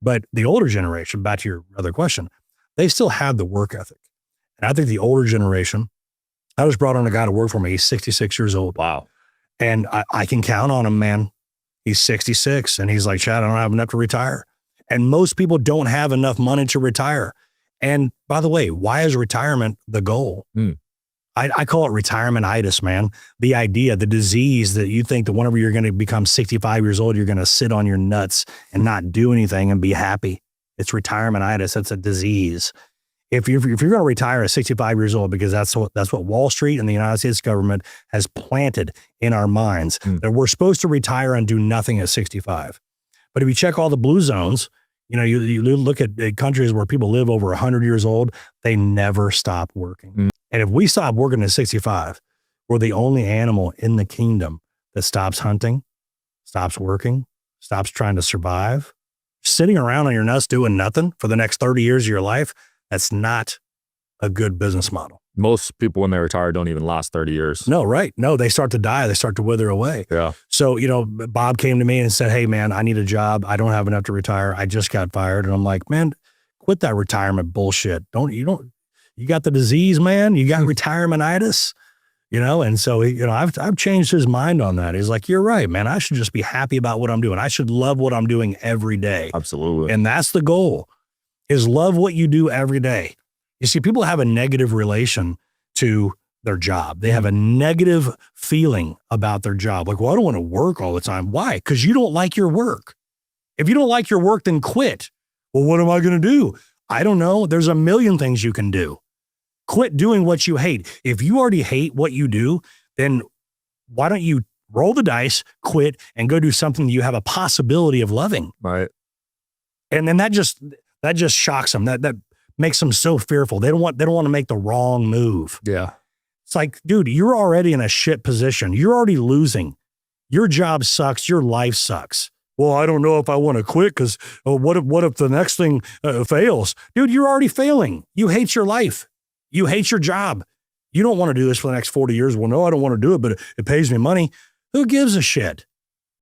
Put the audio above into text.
But the older generation, back to your other question, they still have the work ethic. And I think the older generation, I just brought on a guy to work for me. He's 66 years old. Wow. And I can count on him, man. He's 66 and he's like, Chad, I don't have enough to retire. And most people don't have enough money to retire. And by the way, why is retirement the goal? I call it retirement-itis, man. The idea, the disease that you think that whenever you're going to become 65 years old, you're going to sit on your nuts and not do anything and be happy. It's retirement-itis. That's a disease. If you're going to retire at 65 years old, because that's what Wall Street and the United States government has planted in our minds, that we're supposed to retire and do nothing at 65. But if you check all the blue zones, you look at countries where people live over 100 years old, they never stop working. And if we stop working at 65, we're the only animal in the kingdom that stops hunting, stops working, stops trying to survive. Sitting around on your nuts doing nothing for the next 30 years of your life, that's not a good business model. Most people, when they retire, don't even last 30 years. No, right. No, they start to die. They start to wither away. Yeah. So, Bob came to me and said, hey, man, I need a job. I don't have enough to retire. I just got fired. And I'm like, man, quit that retirement bullshit. You got the disease, man. You got retirement-itis, And so, I've changed his mind on that. He's like, you're right, man. I should just be happy about what I'm doing. I should love what I'm doing every day. Absolutely. And that's the goal, is love what you do every day. You see, people have a negative relation to their job. They have a negative feeling about their job. Like, well, I don't want to work all the time. Why? Because you don't like your work. If you don't like your work, then quit. Well, what am I going to do? I don't know. There's a million things you can do. Quit doing what you hate. If you already hate what you do, then why don't you roll the dice, quit, and go do something you have a possibility of loving? Right. And then that just shocks them. That makes them so fearful. They don't want to make the wrong move. Yeah. It's like, dude, you're already in a shit position. You're already losing. Your job sucks. Your life sucks. Well, I don't know if I want to quit because what if the next thing fails? Dude, you're already failing. You hate your life. You hate your job. You don't want to do this for the next 40 years. Well, no, I don't want to do it, but it pays me money. Who gives a shit?